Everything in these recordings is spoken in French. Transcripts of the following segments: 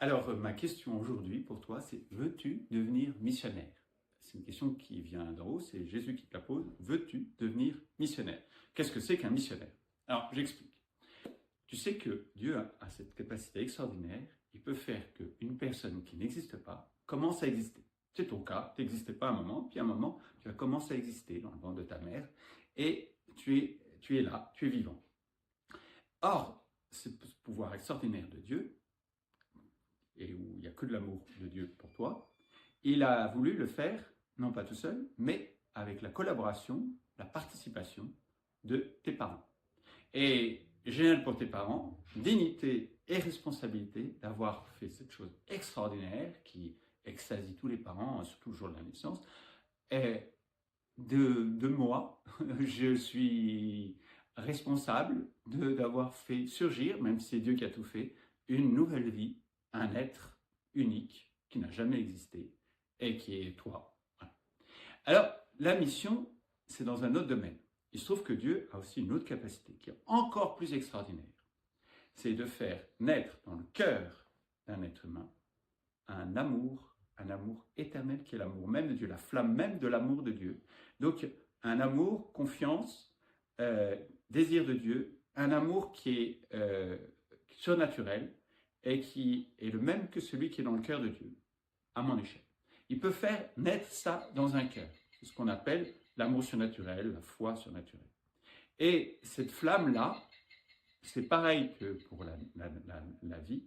Ma question aujourd'hui pour toi, c'est veux-tu devenir missionnaire? C'est une question qui vient d'en haut, c'est Jésus qui te la pose. Veux-tu devenir missionnaire? Qu'est-ce que c'est qu'un missionnaire? Alors, j'explique. Tu sais que Dieu a cette capacité extraordinaire, il peut faire qu'une personne qui n'existe pas commence à exister. C'est ton cas, tu n'existais pas à un moment, puis à un moment, tu vas commencer à exister dans le ventre de ta mère, et tu es là, tu es vivant. Or, ce pouvoir extraordinaire de Dieu, et où il n'y a que de l'amour de Dieu pour toi, il a voulu le faire, non pas tout seul, mais avec la collaboration, la participation de tes parents. Et génial pour tes parents, dignité et responsabilité d'avoir fait cette chose extraordinaire qui extasie tous les parents, surtout le jour de la naissance. Et de moi, je suis responsable d'avoir fait surgir, même si c'est Dieu qui a tout fait, une nouvelle vie, un être unique qui n'a jamais existé et qui est toi. Voilà. Alors, la mission, c'est dans un autre domaine. Il se trouve que Dieu a aussi une autre capacité qui est encore plus extraordinaire. C'est de faire naître dans le cœur d'un être humain un amour éternel qui est l'amour même de Dieu, la flamme même de l'amour de Dieu. Donc, un amour, confiance, désir de Dieu, un amour qui est surnaturel et qui est le même que celui qui est dans le cœur de Dieu, à mon échelle. Il peut faire naître ça dans un cœur. C'est ce qu'on appelle l'amour surnaturel, la foi surnaturelle. Et cette flamme-là, c'est pareil que pour la vie,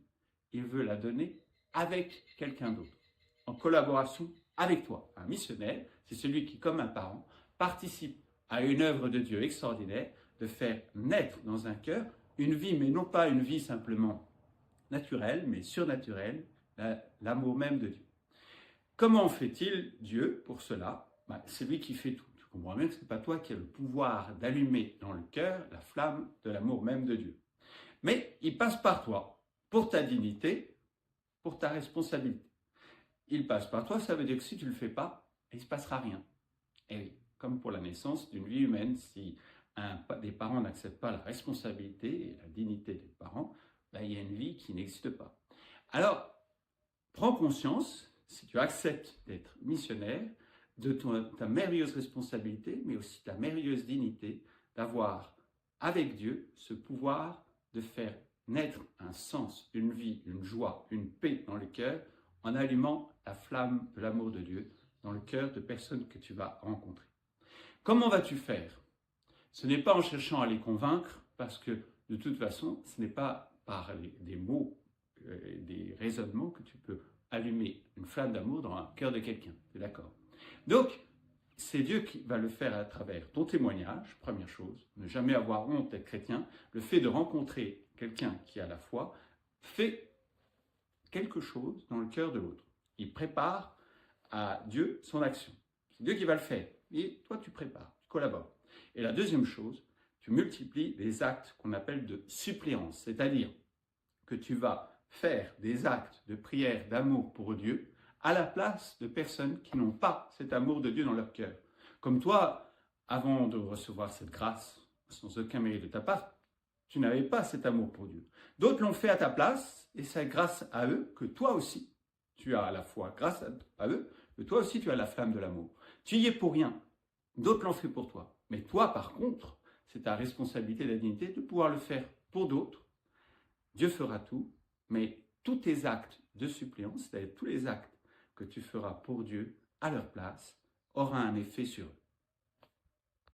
il veut la donner avec quelqu'un d'autre, en collaboration avec toi. Un missionnaire, c'est celui qui, comme un parent, participe à une œuvre de Dieu extraordinaire, de faire naître dans un cœur une vie, mais non pas une vie simplement naturelle, mais surnaturelle, l'amour même de Dieu. Comment fait-il Dieu pour cela? C'est lui qui fait tout. Tu comprends bien que ce n'est pas toi qui as le pouvoir d'allumer dans le cœur la flamme de l'amour même de Dieu. Mais il passe par toi, pour ta dignité, pour ta responsabilité. Il passe par toi, ça veut dire que si tu ne le fais pas, il ne se passera rien. Et oui, comme pour la naissance d'une vie humaine, si des parents n'acceptent pas la responsabilité et la dignité des parents, il y a une vie qui n'existe pas. Alors, prends conscience, si tu acceptes d'être missionnaire, de ta merveilleuse responsabilité, mais aussi ta merveilleuse dignité d'avoir avec Dieu ce pouvoir de faire naître un sens, une vie, une joie, une paix dans le cœur en allumant la flamme de l'amour de Dieu dans le cœur de personnes que tu vas rencontrer. Comment vas-tu faire? Ce n'est pas en cherchant à les convaincre, parce que de toute façon, ce n'est pas par des mots, des raisonnements que tu peux allumer une flamme d'amour dans le cœur de quelqu'un. Tu es d'accord? Donc, c'est Dieu qui va le faire à travers ton témoignage, première chose, ne jamais avoir honte d'être chrétien. Le fait de rencontrer quelqu'un qui a la foi fait quelque chose dans le cœur de l'autre. Il prépare à Dieu son action. C'est Dieu qui va le faire. Et toi, tu prépares, tu collabores. Et la deuxième chose, tu multiplies les actes qu'on appelle de suppléance, c'est-à-dire que tu vas faire des actes de prière, d'amour pour Dieu, à la place de personnes qui n'ont pas cet amour de Dieu dans leur cœur. Comme toi, avant de recevoir cette grâce, sans aucun mérite de ta part, tu n'avais pas cet amour pour Dieu. D'autres l'ont fait à ta place, et c'est grâce à eux que toi aussi, tu as la foi. Grâce à eux, que toi aussi, tu as la flamme de l'amour. Tu y es pour rien. D'autres l'ont fait pour toi. Mais toi, par contre, c'est ta responsabilité et la dignité de pouvoir le faire pour d'autres. Dieu fera tout, mais tous tes actes de suppléance, c'est-à-dire tous les actes que tu feras pour Dieu à leur place, aura un effet sur eux.